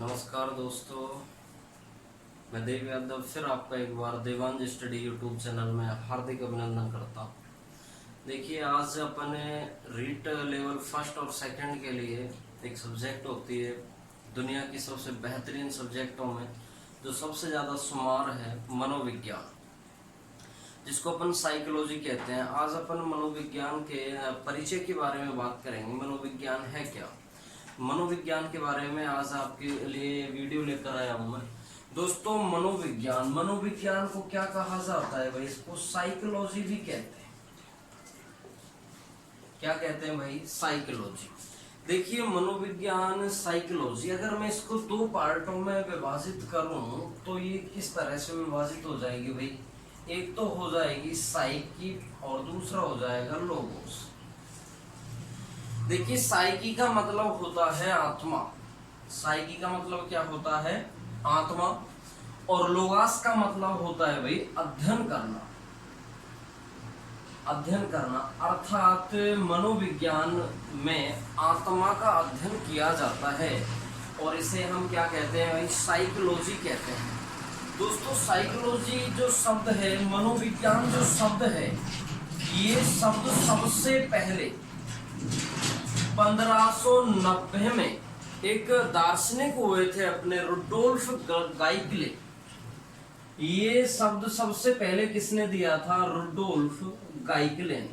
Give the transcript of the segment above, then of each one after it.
नमस्कार दोस्तों, मैं देव यादव फिर आपका एक बार देवांश स्टडी यूट्यूब चैनल में हार्दिक अभिनंदन करता हूँ। देखिए, आज अपने रीट लेवल फर्स्ट और सेकंड के लिए एक सब्जेक्ट होती है दुनिया की सबसे बेहतरीन सब्जेक्टों में, जो सबसे ज़्यादा शुमार है, मनोविज्ञान, जिसको अपन साइकोलॉजी कहते हैं। आज अपन मनोविज्ञान के परिचय के बारे में बात करेंगे। मनोविज्ञान है क्या, मनोविज्ञान के बारे में आज आपके लिए वीडियो लेकर आया हूं मैं। दोस्तों, मनोविज्ञान को क्या कहा जाता है भाई? इसको साइकोलॉजी भी कहते हैं। क्या कहते हैं भाई? साइकोलॉजी। देखिए, मनोविज्ञान साइकोलॉजी, अगर मैं इसको दो पार्टों में विभाजित करूं तो ये किस तरह से विभाजित हो जाएगी भाई? एक तो हो जाएगी साइकी और दूसरा हो जाएगा लोगोस। देखिए, साइकी का मतलब होता है आत्मा। साइकी का मतलब क्या होता है? आत्मा। और लोगास का मतलब होता है भाई अध्ययन करना। अध्ययन करना अर्थात मनोविज्ञान में आत्मा का अध्ययन किया जाता है और इसे हम क्या कहते हैं भाई? साइकोलॉजी कहते हैं। दोस्तों, साइकोलॉजी जो शब्द है, मनोविज्ञान जो शब्द है, ये शब्द सबसे पहले 1590 में एक दार्शनिक हुए थे अपने रुडोल्फ गाइकले। ये शब्द सबसे पहले किसने दिया था? रुडोल्फ गाइकले ने।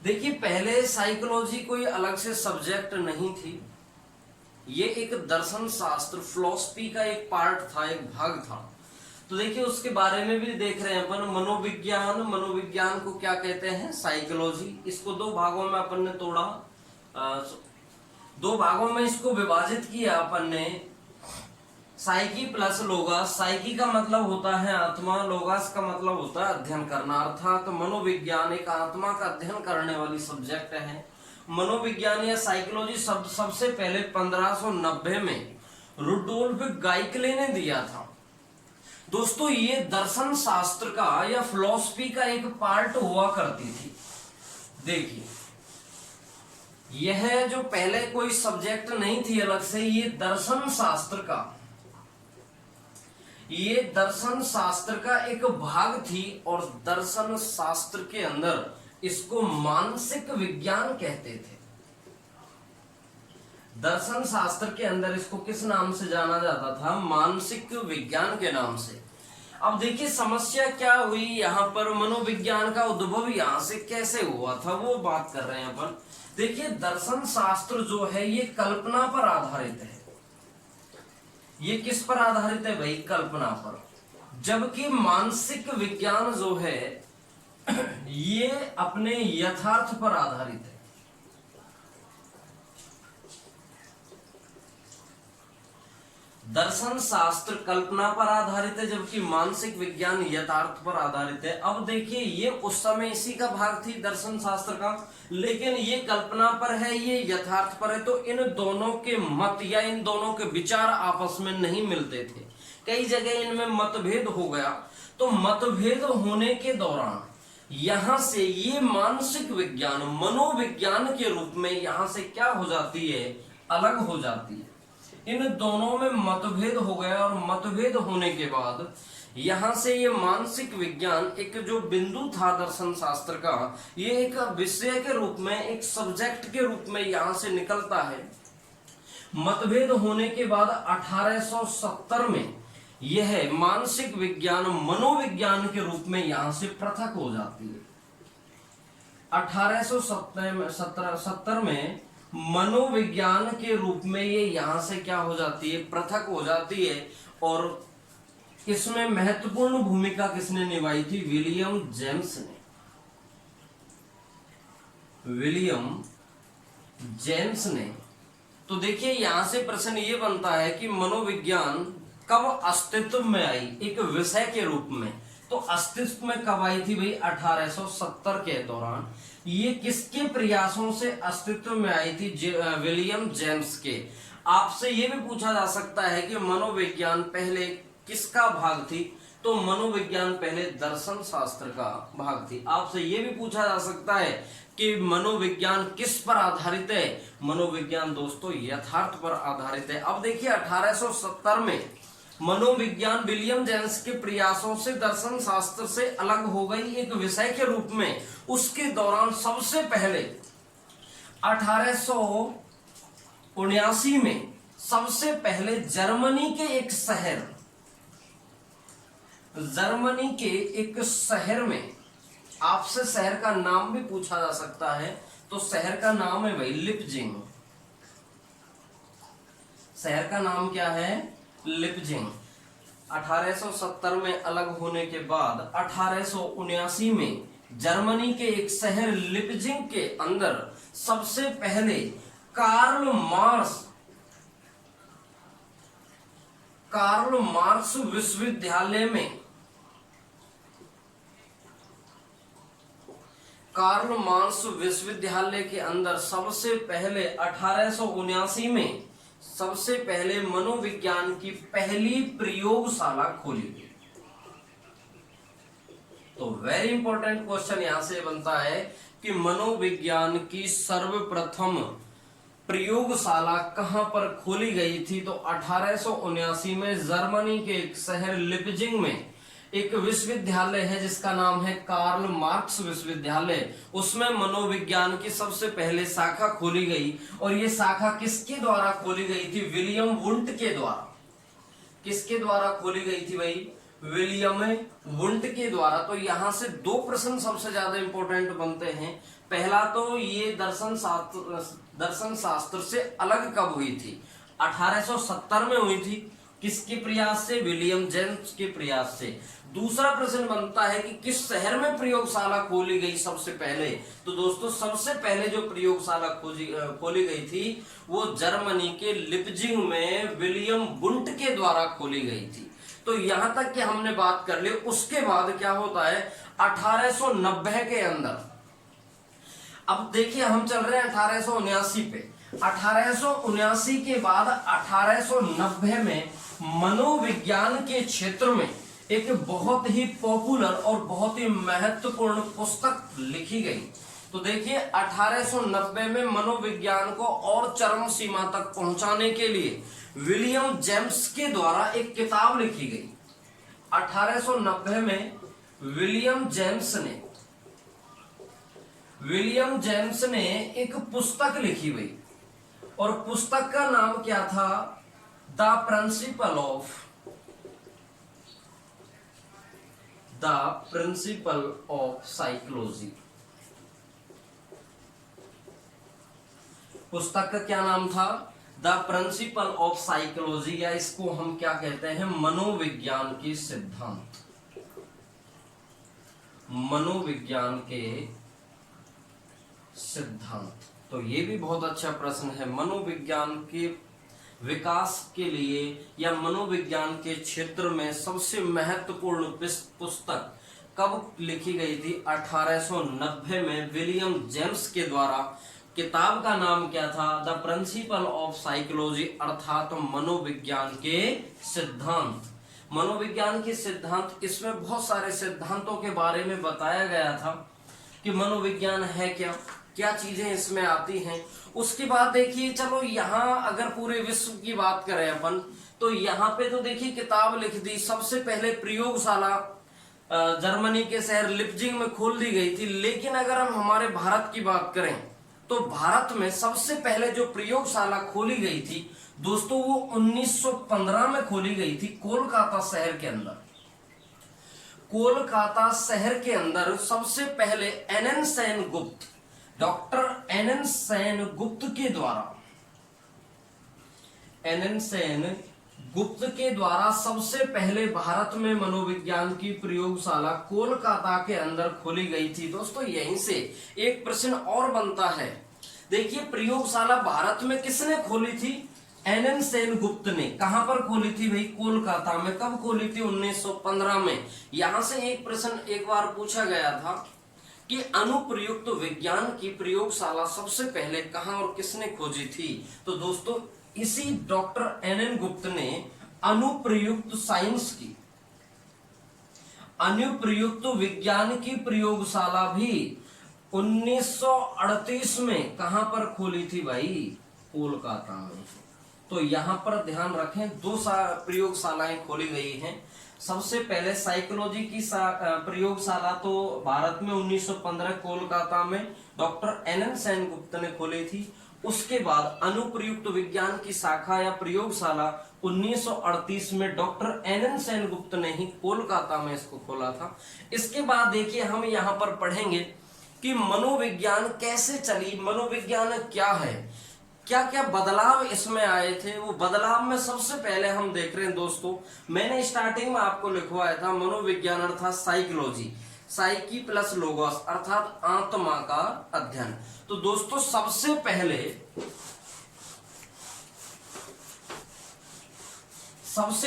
देखिए, पहले साइकोलॉजी कोई अलग से सब्जेक्ट नहीं थी। ये एक दर्शन शास्त्र, फिलॉसफी का एक पार्ट था, एक भाग था। तो देखिए, उसके बारे में भी देख रहे हैं अपन। मनोविज्ञान को क्या कहते हैं? साइकोलॉजी। इसको दो भागों में अपन ने तोड़ा, दो भागों में इसको विभाजित किया अपन ने। Psyche plus लोगास। साइकी का मतलब होता है आत्मा, लोगास का मतलब होता है अध्ययन करना। अर्थात मनोविज्ञान एक आत्मा का अध्ययन करने वाली सब्जेक्ट है। मनोविज्ञान या साइकोलॉजी शब्द सबसे पहले 1590 में रुडोल्फ गाइकले ने दिया था। दोस्तों, ये दर्शन शास्त्र का या फिलॉसफी का एक पार्ट हुआ करती थी। देखिए, यह जो पहले कोई सब्जेक्ट नहीं थी अलग से, ये दर्शन शास्त्र का एक भाग थी। और दर्शन शास्त्र के अंदर इसको मानसिक विज्ञान कहते थे। दर्शन शास्त्र के अंदर इसको किस नाम से जाना जाता था? मानसिक विज्ञान के नाम से। अब देखिए, समस्या क्या हुई यहाँ पर? मनोविज्ञान का उद्भव यहाँ से कैसे हुआ था, वो बात कर रहे हैं अपन। देखिए, दर्शन शास्त्र जो है ये कल्पना पर आधारित है। ये किस पर आधारित है भाई? कल्पना पर। जबकि मानसिक विज्ञान जो है ये अपने यथार्थ पर आधारित है। दर्शन शास्त्र कल्पना पर आधारित है, जबकि मानसिक विज्ञान यथार्थ पर आधारित है। अब देखिए, ये उस समय इसी का भाग थी दर्शन शास्त्र का, लेकिन ये कल्पना पर है, ये यथार्थ पर है। तो इन दोनों के मत या इन दोनों के विचार आपस में नहीं मिलते थे। कई जगह इनमें मतभेद हो गया। तो मतभेद होने के दौरान यहां से ये मानसिक विज्ञान मनोविज्ञान के रूप में यहां से क्या हो जाती है? अलग हो जाती है। इन दोनों में मतभेद हो गया और मतभेद होने के बाद यहां से ये मानसिक विज्ञान एक जो बिंदु था दर्शन शास्त्र का, ये एक विषय के रूप में, एक सब्जेक्ट के रूप में यहां से निकलता है। मतभेद होने के बाद 1870 में यह मानसिक विज्ञान मनोविज्ञान के रूप में यहां से पृथक हो जाती है। 1870 में मनोविज्ञान के रूप में ये यहां से क्या हो जाती है? पृथक हो जाती है। और इसमें महत्वपूर्ण भूमिका किसने निभाई थी? विलियम जेम्स ने। तो देखिए, यहां से प्रश्न ये बनता है कि मनोविज्ञान कब अस्तित्व में आई एक विषय के रूप में? तो अस्तित्व में कब आई थी भाई? 1870 के दौरान। ये किसके प्रयासों से अस्तित्व में आई थी? विलियम जेम्स के। आपसे ये भी पूछा जा सकता है कि मनोविज्ञान पहले किसका भाग थी? तो मनोविज्ञान पहले दर्शन शास्त्र का भाग थी। आपसे ये भी पूछा जा सकता है कि मनोविज्ञान किस पर आधारित है। मनोविज्ञान दोस्तों यथार्थ पर आधारित है। अब देखिए 1870 में मनोविज्ञान विलियम जेम्स के प्रयासों से दर्शन शास्त्र से अलग हो गई एक विषय के रूप में। उसके दौरान सबसे पहले 1879 में सबसे पहले जर्मनी के एक शहर में, आपसे शहर का नाम भी पूछा जा सकता है, तो शहर का नाम है भाई लिपजिंग। शहर का नाम क्या है? लिपजिंग। 1870 में अलग होने के बाद 1879 में जर्मनी के एक शहर लिपजिंग के अंदर सबसे पहले कार्ल मार्क्स विश्वविद्यालय में, कार्ल मार्क्स विश्वविद्यालय के अंदर सबसे पहले 1879 में सबसे पहले मनोविज्ञान की पहली प्रयोगशाला खोली गई। तो वेरी इंपॉर्टेंट क्वेश्चन यहां से बनता है कि मनोविज्ञान की सर्वप्रथम प्रयोगशाला कहां पर खोली गई थी? तो 1879 में जर्मनी के एक शहर लिपजिंग में एक विश्वविद्यालय है जिसका नाम है कार्ल मार्क्स विश्वविद्यालय। उसमें मनोविज्ञान की सबसे पहले शाखा खोली गई। और ये शाखा किसके द्वारा खोली गई थी? विलियम वुंट के द्वारा। किसके द्वारा खोली गई थी भाई? विलियम वुंट के द्वारा। तो यहां से दो प्रश्न सबसे ज्यादा इंपॉर्टेंट बनते हैं। पहला तो ये दर्शन शास्त्र से अलग कब हुई थी? 1870 में हुई थी। किसके प्रयास से? विलियम जेम्स के प्रयास से। दूसरा प्रश्न बनता है कि किस शहर में प्रयोगशाला खोली गई सबसे पहले? तो दोस्तों सबसे पहले जो प्रयोगशाला खोली गई थी वो जर्मनी के लिपजिंग में विलियम वुंट के द्वारा खोली गई थी। तो यहां तक कि हमने बात कर ली। उसके बाद क्या होता है 1890 के अंदर। अब देखिए हम चल रहे हैं 1879 पे। 1879 के बाद 1890 में मनोविज्ञान के क्षेत्र में एक बहुत ही पॉपुलर और बहुत ही महत्वपूर्ण पुस्तक लिखी गई। तो देखिए 1890 में मनोविज्ञान को और चरम सीमा तक पहुंचाने के लिए विलियम जेम्स के द्वारा एक किताब लिखी गई। 1890 में विलियम जेम्स ने एक पुस्तक लिखी हुई और पुस्तक का नाम क्या था? The principle of psychology. पुस्तक का क्या नाम था? द प्रिंसिपल ऑफ साइकोलॉजी, या इसको हम क्या कहते हैं? मनोविज्ञान के सिद्धांत। मनोविज्ञान के सिद्धांत। तो ये भी बहुत अच्छा प्रश्न है। मनोविज्ञान के विकास के लिए या मनोविज्ञान के क्षेत्र में सबसे महत्वपूर्ण पुस्तक कब लिखी गई थी? 1890 में विलियम जेम्स के द्वारा। किताब का नाम क्या था? द प्रिंसिपल ऑफ साइकोलॉजी, अर्थात मनोविज्ञान के सिद्धांत। मनोविज्ञान के सिद्धांत, इसमें बहुत सारे सिद्धांतों के बारे में बताया गया था कि मनोविज्ञान है क्या, क्या चीजें इसमें आती हैं। उसके बाद देखिए चलो यहाँ अगर पूरे विश्व की बात करें अपन, तो यहाँ पे तो देखिए किताब लिख दी। सबसे पहले प्रयोगशाला जर्मनी के शहर लिपजिंग में खोल दी गई थी। लेकिन अगर हम हमारे भारत की बात करें तो भारत में सबसे पहले जो प्रयोगशाला खोली गई थी दोस्तों वो 1915 में खोली गई थी कोलकाता शहर के अंदर। कोलकाता शहर के अंदर सबसे पहले डॉक्टर एन सेन गुप्त के द्वारा सबसे पहले भारत में मनोविज्ञान की प्रयोगशाला कोलकाता के अंदर खोली गई थी। दोस्तों यहीं से एक प्रश्न और बनता है। देखिए प्रयोगशाला भारत में किसने खोली थी? एन सेन गुप्त ने। कहां पर खोली थी भाई? कोलकाता में। कब खोली थी? 1915 में। यहां से एक प्रश्न एक बार पूछा गया था कि अनुप्रयुक्त विज्ञान की प्रयोगशाला सबसे पहले कहां और किसने खोजी थी? तो दोस्तों इसी डॉक्टर एन गुप्त ने अनुप्रयुक्त साइंस की अनुप्रयुक्त विज्ञान की प्रयोगशाला भी 1938 में कहां पर खोली थी भाई? कोलकाता में। तो यहां पर ध्यान रखें, दो प्रयोगशालाएं खोली गई हैं। सबसे पहले साइकोलॉजी की प्रयोगशाला तो भारत में 1915 कोलकाता में डॉक्टर NN सेनगुप्त ने खोली थी। उसके बाद अनुप्रयुक्त विज्ञान की शाखा या प्रयोगशाला 1938 में डॉक्टर NN सेनगुप्त ने ही कोलकाता में इसको खोला था। इसके बाद देखिए हम यहाँ पर पढ़ेंगे कि मनोविज्ञान कैसे चली, मनोविज्ञान क्या है, क्या क्या बदलाव इसमें आए थे। वो बदलाव में सबसे पहले हम देख रहे हैं दोस्तों, मैंने स्टार्टिंग में आपको लिखवाया था मनोविज्ञान अर्थात साइकोलॉजी, साइकी प्लस लोगोस अर्थात आत्मा का अध्ययन। तो दोस्तों सबसे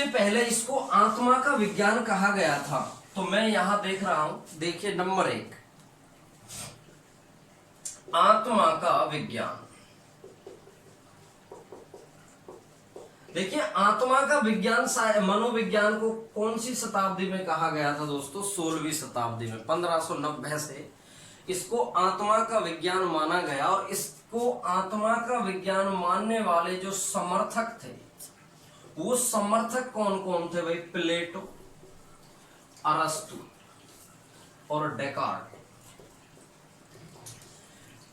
पहले इसको आत्मा का विज्ञान कहा गया था। तो मैं यहां देख रहा हूं, देखिए नंबर 1 आत्मा का विज्ञान। देखिए आत्मा का विज्ञान मनोविज्ञान को कौन सी शताब्दी में कहा गया था दोस्तों? 16वीं शताब्दी में, 1590 से इसको आत्मा का विज्ञान माना गया। और इसको आत्मा का विज्ञान मानने वाले जो समर्थक थे, वो समर्थक कौन कौन थे भाई? प्लेटो, अरस्तु और डेकार्ट।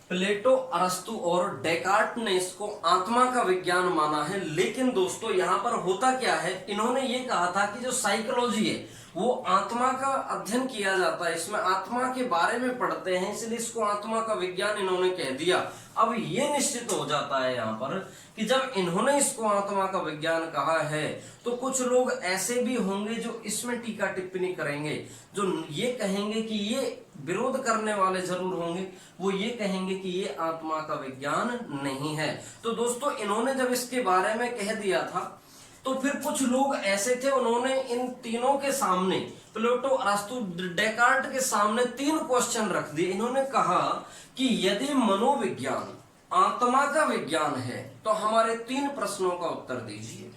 प्लेटो, अरस्तु और डेकार्ट ने इसको आत्मा का विज्ञान माना है। लेकिन दोस्तों यहां पर होता क्या है, इन्होंने ये कहा था कि जो साइकोलॉजी है वो आत्मा का अध्ययन किया जाता है, इसमें आत्मा के बारे में पढ़ते हैं, इसलिए इसको आत्मा का विज्ञान इन्होंने कह दिया। अब ये निश्चित हो जाता है यहाँ पर कि जब इन्होंने इसको आत्मा का विज्ञान कहा है तो कुछ लोग ऐसे भी होंगे जो इसमें टीका टिप्पणी करेंगे, जो ये कहेंगे कि ये विरोध करने वाले जरूर होंगे, वो ये कहेंगे कि ये आत्मा का विज्ञान नहीं है। तो दोस्तों इन्होंने जब इसके बारे में कह दिया था तो फिर कुछ लोग ऐसे थे, उन्होंने इन तीनों के सामने, प्लेटो, अरस्तु, डेकार्ट के सामने 3 क्वेश्चन रख दिए। इन्होंने कहा कि यदि मनोविज्ञान आत्मा का विज्ञान है तो हमारे 3 प्रश्नों का उत्तर दीजिए।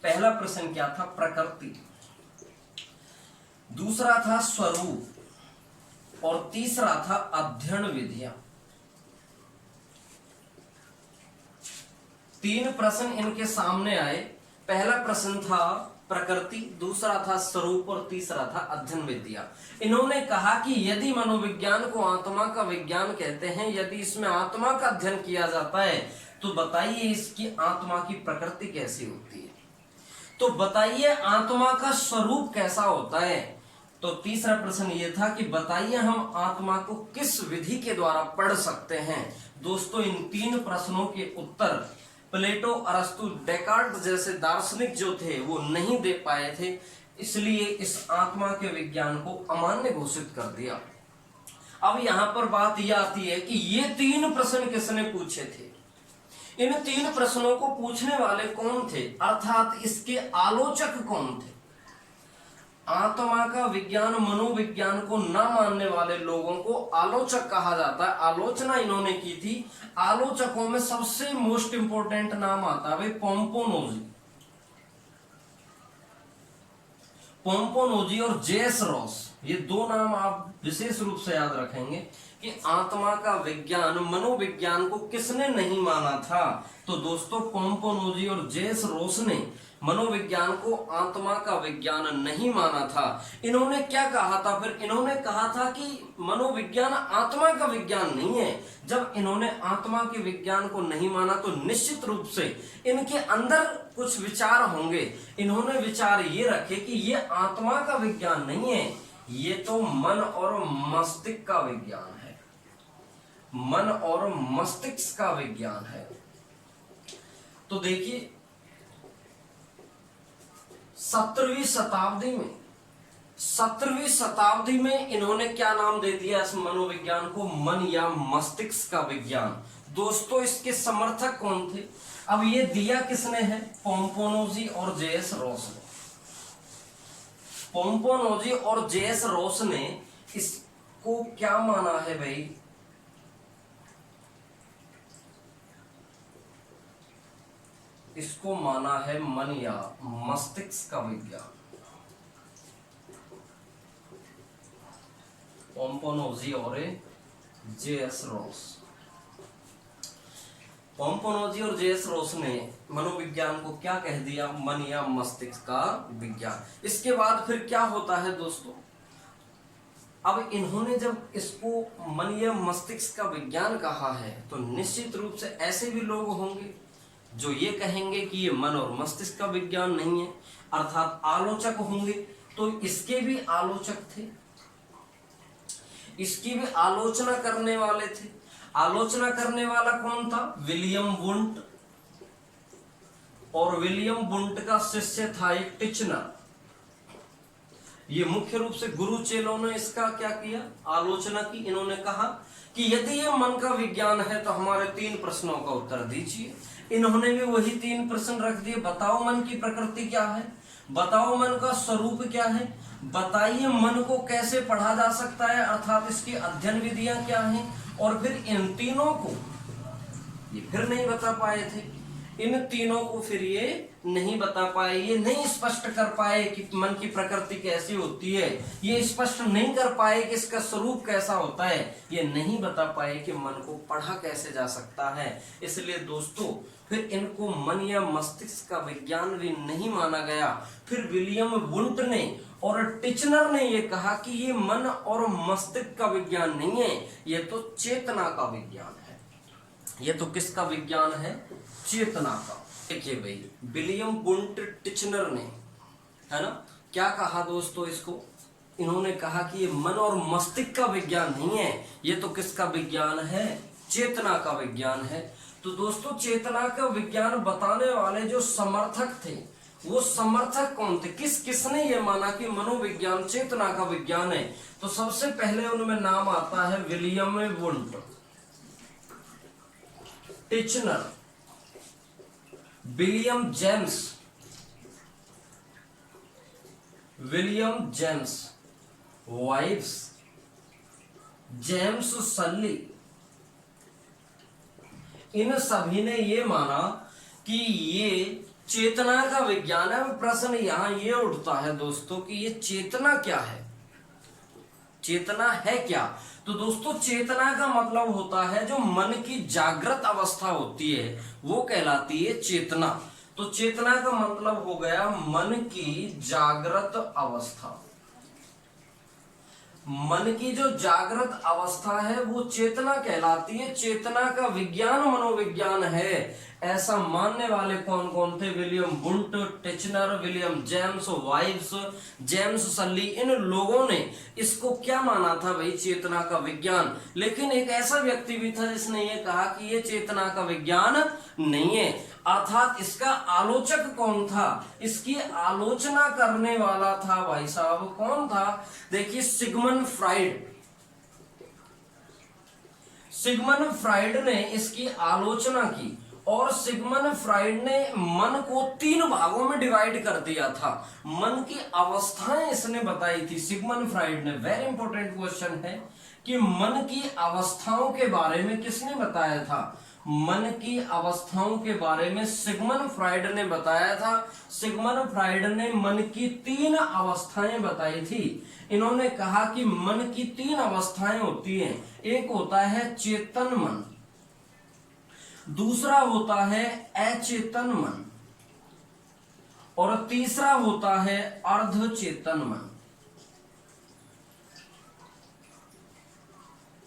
पहला प्रश्न क्या था? प्रकृति। दूसरा था स्वरूप और तीसरा था अध्ययन विधियां। 3 प्रश्न इनके सामने आए। पहला प्रश्न था प्रकृति, दूसरा था स्वरूप और तीसरा था अध्ययन विद्या। इन्होंने कहा कि यदि मनोविज्ञान को आत्मा का विज्ञान कहते हैं, यदि इसमें आत्मा का अध्ययन किया जाता है तो बताइए इसकी आत्मा की प्रकृति कैसी होती है, तो बताइए आत्मा का स्वरूप कैसा होता है। तो तीसरा प्रश्न ये था कि बताइए हम आत्मा को किस विधि के द्वारा पढ़ सकते हैं। दोस्तों इन 3 प्रश्नों के उत्तर प्लेटो, अरस्तु, डेकार्ट जैसे दार्शनिक जो थे वो नहीं दे पाए थे, इसलिए इस आत्मा के विज्ञान को अमान्य घोषित कर दिया। अब यहां पर बात यह आती है कि ये 3 प्रश्न किसने पूछे थे? इन 3 प्रश्नों को पूछने वाले कौन थे, अर्थात इसके आलोचक कौन थे? आत्मा का विज्ञान, मनोविज्ञान को न मानने वाले लोगों को आलोचक कहा जाता है। आलोचना इन्होंने की थी। आलोचकों में सबसे मोस्ट इंपोर्टेंट नाम आता है पोम्पोनोजी, पोम्पोनोजी और जेस रॉस। ये 2 नाम आप विशेष रूप से याद रखेंगे कि आत्मा का विज्ञान, मनोविज्ञान को किसने नहीं माना था। तो दोस्तों पोम्पोनोजी और जेस रॉस ने मनोविज्ञान को आत्मा का विज्ञान नहीं माना था। इन्होंने क्या कहा था फिर? इन्होंने कहा था कि मनोविज्ञान आत्मा का विज्ञान नहीं है। जब इन्होंने आत्मा के विज्ञान को नहीं माना तो निश्चित रूप से इनके अंदर कुछ विचार होंगे। इन्होंने विचार ये रखे कि ये आत्मा का विज्ञान नहीं है, ये तो मन और मस्तिष्क का विज्ञान है, मन और मस्तिष्क का विज्ञान है। तो देखिए 17वीं शताब्दी में इन्होंने क्या नाम दे दिया इस मनोविज्ञान को? मन या मस्तिष्क का विज्ञान। दोस्तों इसके समर्थक कौन थे? अब ये दिया किसने है? पोम्पोनोजी और जेएस रॉस ने। पोम्पोनोजी और जेएस रॉस ने इसको क्या माना है भाई? इसको माना है मन या मस्तिष्क का विज्ञान। पोम्पोनोजी और जे.एस. रोस। पोम्पोनोजी और जे.एस. रोस ने मनोविज्ञान को क्या कह दिया? मन या मस्तिष्क का विज्ञान। इसके बाद फिर क्या होता है दोस्तों, अब इन्होंने जब इसको मन या मस्तिष्क का विज्ञान कहा है तो निश्चित रूप से ऐसे भी लोग होंगे जो ये कहेंगे कि ये मन और मस्तिष्क का विज्ञान नहीं है, अर्थात आलोचक होंगे। तो इसके भी आलोचक थे, इसकी भी आलोचना करने वाले थे। आलोचना करने वाला कौन था? विलियम वुंट, और विलियम वुंट का शिष्य था एक टिचनर। ये मुख्य रूप से गुरु चेलों ने इसका क्या किया? आलोचना की। इन्होंने कहा कि यदि ये मन का विज्ञान है तो हमारे 3 प्रश्नों का उत्तर दीजिए। इन्होंने भी वही 3 प्रश्न रख दिए। बताओ मन की प्रकृति क्या है, बताओ मन का स्वरूप क्या है, बताइए मन को कैसे पढ़ा जा सकता है, अर्थात इसकी अध्ययन विधियां क्या हैं। और फिर इन तीनों को ये फिर नहीं बता पाए थे। इन तीनों को फिर ये नहीं बता पाए, ये नहीं स्पष्ट कर पाए कि मन की प्रकृति कैसी होती है, ये स्पष्ट नहीं कर पाए कि इसका स्वरूप कैसा होता है, ये नहीं बता पाए कि मन को पढ़ा कैसे जा सकता है। इसलिए दोस्तों फिर इनको मन या मस्तिष्क का विज्ञान भी नहीं माना गया। फिर विलियम वुंट ने और टिचनर ने ये कहा कि ये मन और मस्तिष्क का विज्ञान नहीं है, ये तो चेतना का विज्ञान है। ये तो किसका विज्ञान है? चेतना का। देखिए भाई, विलियम वुंट टिचनर ने, है ना, क्या कहा दोस्तों इसको? इन्होंने कहा कि ये मन और मस्तिष्क का विज्ञान नहीं है, ये तो किसका विज्ञान है? चेतना का विज्ञान है। तो दोस्तों चेतना का विज्ञान बताने वाले जो समर्थक थे, वो समर्थक कौन थे? किसने ये माना कि मनोविज्ञान चेतना का विज्ञान है? तो सबसे पहले उनमें नाम आता है William Wundt, Titchener, William James वाइव्स, जेम्स सल्ली। इन सभी ने ये माना कि ये चेतना का विज्ञान है। प्रश्न यहां ये उठता है दोस्तों कि ये चेतना क्या है? चेतना है क्या? तो दोस्तों चेतना का मतलब होता है जो मन की जागृत अवस्था होती है वो कहलाती है चेतना। तो चेतना का मतलब हो गया मन की जागृत अवस्था। मन की जो जागृत अवस्था है वो चेतना कहलाती है। चेतना का विज्ञान मनोविज्ञान है, ऐसा मानने वाले कौन कौन थे? William Wundt, Titchener, William James वाइव्स, जेम्स सल्ली। इन लोगों ने इसको क्या माना था भाई? चेतना का विज्ञान। लेकिन एक ऐसा व्यक्ति भी था जिसने ये कहा कि ये चेतना का विज्ञान नहीं है, अर्थात इसका आलोचक कौन था? इसकी आलोचना करने वाला था भाई साहब, कौन था? देखिए सिगमंड फ्राइड। सिगमंड फ्राइड ने इसकी आलोचना की और सिगमंड फ्राइड ने मन को 3 भागों में डिवाइड कर दिया था। मन की अवस्थाएं इसने बताई थी सिगमंड फ्राइड ने। वेरी इंपॉर्टेंट क्वेश्चन है कि मन की अवस्थाओं के बारे में किसने बताया था? मन की अवस्थाओं के बारे में सिगमंड फ्राइड ने बताया था। सिगमंड फ्राइड ने मन की 3 अवस्थाएं बताई थी। इन्होंने कहा कि मन की 3 अवस्थाएं होती हैं। एक होता है चेतन मन, दूसरा होता है अचेतन मन, और तीसरा होता है अर्धचेतन मन।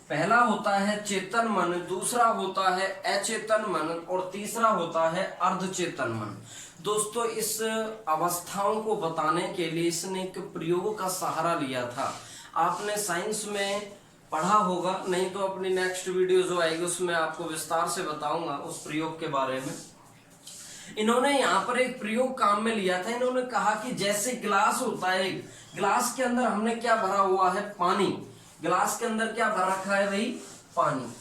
पहला होता है चेतन मन, दूसरा होता है अचेतन मन, और तीसरा होता है अर्धचेतन मन। दोस्तों इस अवस्थाओं को बताने के लिए इसने एक प्रयोग का सहारा लिया था। आपने साइंस में पढ़ा होगा, नहीं तो अपनी नेक्स्ट वीडियो जो आएगी उसमें आपको विस्तार से बताऊंगा उस प्रयोग के बारे में। इन्होंने यहाँ पर एक प्रयोग काम में लिया था। इन्होंने कहा कि जैसे गिलास होता है, गिलास के अंदर हमने क्या भरा हुआ है? पानी। गिलास के अंदर क्या भर रखा है भाई? पानी।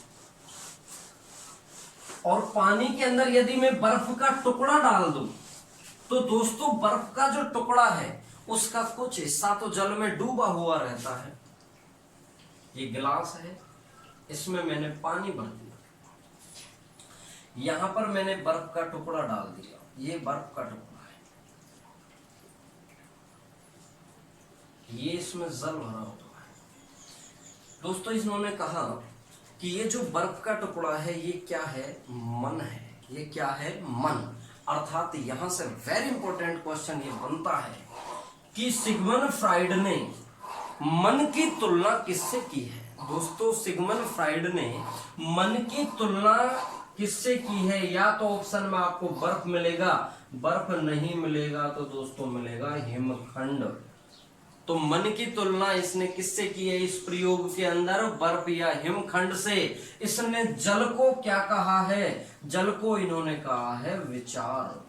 और पानी के अंदर यदि मैं बर्फ का टुकड़ा डाल दूं तो दोस्तों बर्फ का जो टुकड़ा है उसका कुछ हिस्सा तो जल में डूबा हुआ रहता है। ये गिलास है, इसमें मैंने पानी भर दिया, यहां पर मैंने बर्फ का टुकड़ा डाल दिया, ये बर्फ का टुकड़ा है, ये इसमें जल भरा हुआ है। दोस्तों इन्होंने कहा कि ये जो बर्फ का टुकड़ा है ये क्या है, मन है। ये क्या है, मन। अर्थात यहां से वेरी इंपॉर्टेंट क्वेश्चन ये बनता है कि सिगमंड फ्राइड ने मन की तुलना किससे की है। दोस्तों सिगमंड फ्राइड ने मन की तुलना किससे की है। या तो ऑप्शन में आपको बर्फ मिलेगा, बर्फ नहीं मिलेगा तो दोस्तों मिलेगा हिमखंड। तो मन की तुलना इसने किससे की है इस प्रयोग के अंदर, बर्फ या हिमखंड से। इसने जल को क्या कहा है, जल को इन्होंने कहा है विचार।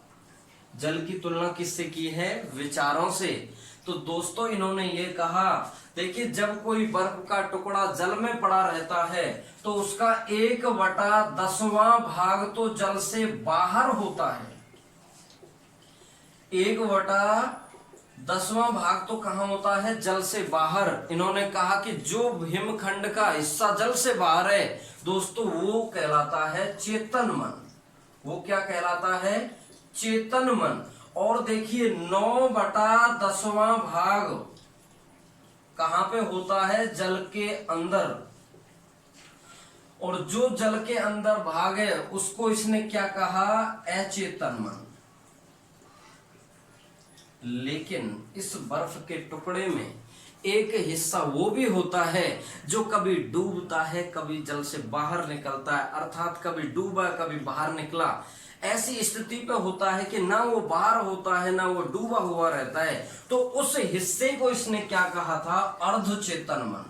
जल की तुलना किससे की है, विचारों से। तो दोस्तों इन्होंने ये कहा, देखिए जब कोई बर्फ का टुकड़ा जल में पड़ा रहता है तो उसका 1/10वां भाग तो जल से बाहर होता है। 1/10वां भाग तो कहां होता है, जल से बाहर। इन्होंने कहा कि जो हिमखंड का हिस्सा जल से बाहर है दोस्तों वो कहलाता है चेतन मन। वो क्या कहलाता है, चेतन मन। और देखिए 9/10वां भाग कहां पे होता है, जल के अंदर। और जो जल के अंदर भाग है उसको इसने क्या कहा, अचेतन मन। लेकिन इस बर्फ के टुकड़े में एक हिस्सा वो भी होता है जो कभी डूबता है कभी जल से बाहर निकलता है। अर्थात कभी डूबा कभी बाहर निकला। ऐसी स्थिति पे होता है कि ना वो बाहर होता है ना वो डूबा हुआ रहता है। तो उस हिस्से को इसने क्या कहा था, अर्धचेतन मन।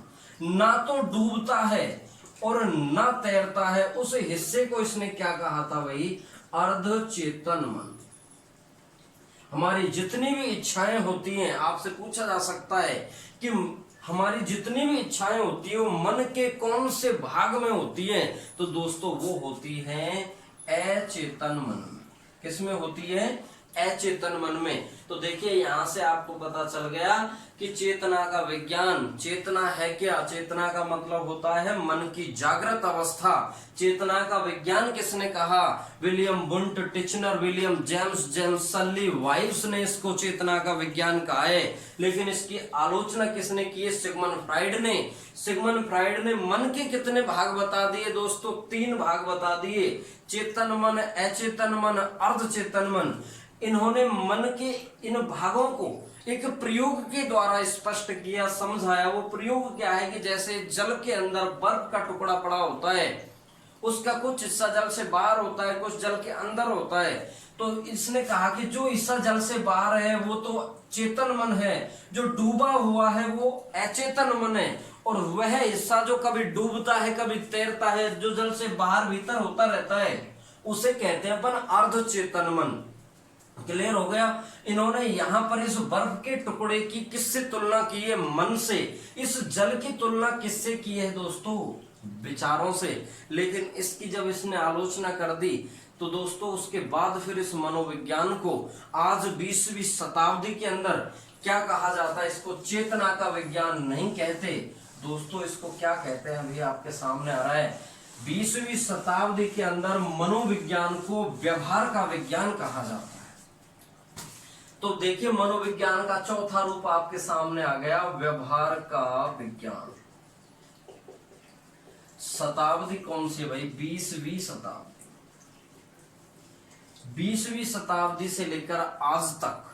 ना तो डूबता है और ना तैरता है, उस हिस्से को इसने क्या कहा था भाई, अर्धचेतन मन। हमारी जितनी भी इच्छाएं होती हैं, आपसे पूछा जा सकता है कि हमारी जितनी भी इच्छाएं होती है वो मन के कौन से भाग में होती हैं, तो दोस्तों वो होती हैं अचेतन मन में। किसमें होती है, अचेतन मन में। तो देखिए यहां से आपको पता चल गया कि चेतना का विज्ञान, चेतना है क्या, चेतना का मतलब होता है मन की जागृत अवस्था। चेतना का विज्ञान किसने कहा, विलियम बुंट टिचनर, विलियम जेम्स सल्ली वाइव्स ने इसको चेतना का विज्ञान कहा है। लेकिन इसकी आलोचना किसने की है, सिगमंड फ्राइड ने। सिगमंड फ्राइड ने मन के कितने भाग बता दिए दोस्तों, 3 भाग बता दिए, चेतन मन, अचेतन मन, अर्धचेतन मन। इन्होंने मन के इन भागों को एक प्रयोग के द्वारा स्पष्ट किया, समझाया। वो प्रयोग क्या है कि जैसे जल के अंदर बर्फ का टुकड़ा पड़ा होता है, उसका कुछ हिस्सा जल से बाहर होता है, कुछ जल के अंदर होता है। तो इसने कहा कि जो हिस्सा जल से बाहर है वो तो चेतन मन है, जो डूबा हुआ है वो अचेतन मन है, और वह हिस्सा जो कभी डूबता है कभी तैरता है, जो जल से बाहर भीतर होता रहता है, उसे कहते हैं अपन अर्धचेतन मन। क्लियर हो गया। इन्होंने यहां पर इस बर्फ के टुकड़े की किससे तुलना की है, मन से। इस जल की तुलना किससे की है दोस्तों, विचारों से। लेकिन इसकी जब इसने आलोचना कर दी तो दोस्तों उसके बाद फिर इस मनोविज्ञान को आज 20वीं शताब्दी के अंदर क्या कहा जाता है, इसको चेतना का विज्ञान नहीं कहते दोस्तों, इसको क्या कहते हैं अभी आपके सामने आ रहा है। 20वीं शताब्दी के अंदर मनोविज्ञान को व्यवहार का विज्ञान कहा जाता है। तो देखिए मनोविज्ञान का चौथा रूप आपके सामने आ गया, व्यवहार का विज्ञान। शताब्दी कौन सी भाई, 20वीं शताब्दी। 20वीं शताब्दी से लेकर आज तक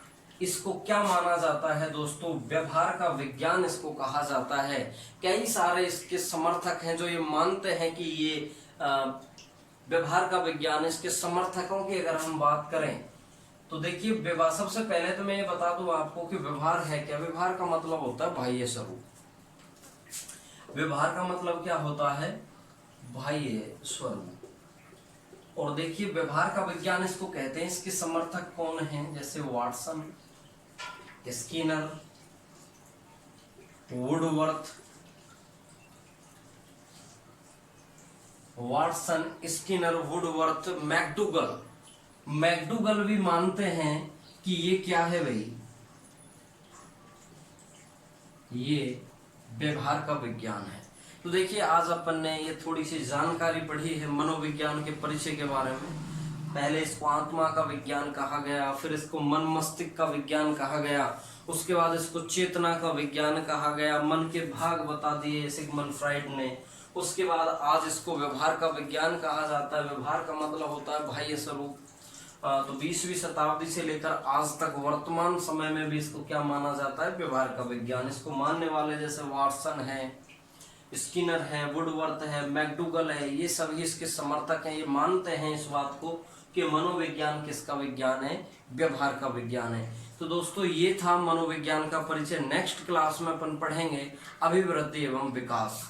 इसको क्या माना जाता है दोस्तों, व्यवहार का विज्ञान इसको कहा जाता है। कई सारे इसके समर्थक हैं जो ये मानते हैं कि ये व्यवहार का विज्ञान। इसके समर्थकों की अगर हम बात करें तो देखिए व्यवहार, सबसे पहले तो मैं ये बता दूं आपको कि व्यवहार है क्या। व्यवहार का मतलब होता है बाह्य स्वरूप। व्यवहार का मतलब क्या होता है, बाह्य स्वरूप। और देखिए व्यवहार का विज्ञान इसको कहते हैं। इसके समर्थक कौन हैं, जैसे Watson, Skinner, Woodworth. Watson, Skinner, Woodworth, McDougall. McDougall भी मानते हैं कि ये क्या है भाई, ये व्यवहार का विज्ञान है। तो देखिए आज अपन ने ये थोड़ी सी जानकारी पढ़ी है मनोविज्ञान के परिचय के बारे में। पहले इसको आत्मा का विज्ञान कहा गया, फिर इसको मन मस्तिष्क का विज्ञान कहा गया, उसके बाद इसको चेतना का विज्ञान कहा गया, मन के भाग बता दिए सिगमंड फ्राइड ने। उसके बाद आज इसको व्यवहार का विज्ञान कहा जाता है। व्यवहार का मतलब होता है बाह्य स्वरूप। तो 20वीं शताब्दी से लेकर आज तक वर्तमान समय में भी इसको क्या माना जाता है, व्यवहार का विज्ञान। इसको मानने वाले जैसे वाटसन है, स्किनर है, वुडवर्थ है, मैकडूगल है, ये सभी इसके समर्थक हैं। ये मानते हैं इस बात को कि मनोविज्ञान किसका विज्ञान है, व्यवहार का विज्ञान है। तो दोस्तों ये था मनोविज्ञान का परिचय। नेक्स्ट क्लास में अपन पढ़ेंगे अभिवृद्धि एवं विकास।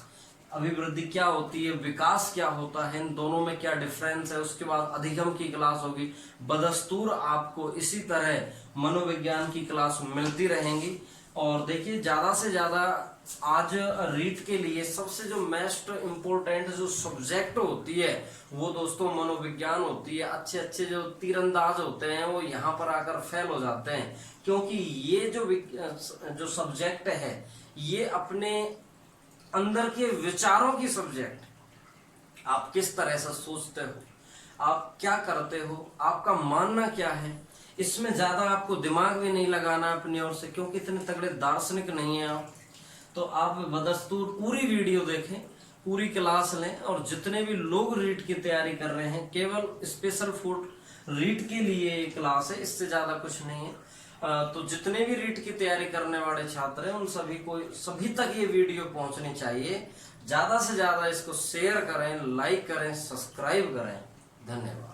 अभिवृद्धि क्या होती है, विकास क्या होता है, इन दोनों में क्या डिफरेंस है। उसके बाद अधिगम की क्लास होगी। बदस्तूर आपको इसी तरह मनोविज्ञान की क्लास मिलती रहेंगी। और देखिए ज्यादा से ज्यादा आज रीट के लिए सबसे जो मोस्ट इम्पोर्टेंट जो सब्जेक्ट होती है वो दोस्तों मनोविज्ञान होती है। अच्छे अच्छे जो तीरंदाज होते हैं वो यहाँ पर आकर फेल हो जाते हैं, क्योंकि ये जो सब्जेक्ट है ये अपने अंदर के विचारों की सब्जेक्ट। आप किस तरह से सोचते हो, आप क्या करते हो, आपका मानना क्या है, इसमें ज्यादा आपको दिमाग भी नहीं लगाना अपनी ओर से, क्योंकि इतने तगड़े दार्शनिक नहीं है आप। तो आप बदस्तूर पूरी वीडियो देखें, पूरी क्लास लें। और जितने भी लोग रीट की तैयारी कर रहे हैं, केवल स्पेशल फूड रीट के लिए ये क्लास है, इससे ज्यादा कुछ नहीं है। तो जितने भी रीट की तैयारी करने वाले छात्र हैं उन सभी तक ये वीडियो पहुंचनी चाहिए। ज्यादा से ज्यादा इसको शेयर करें, लाइक करें, सब्सक्राइब करें। धन्यवाद।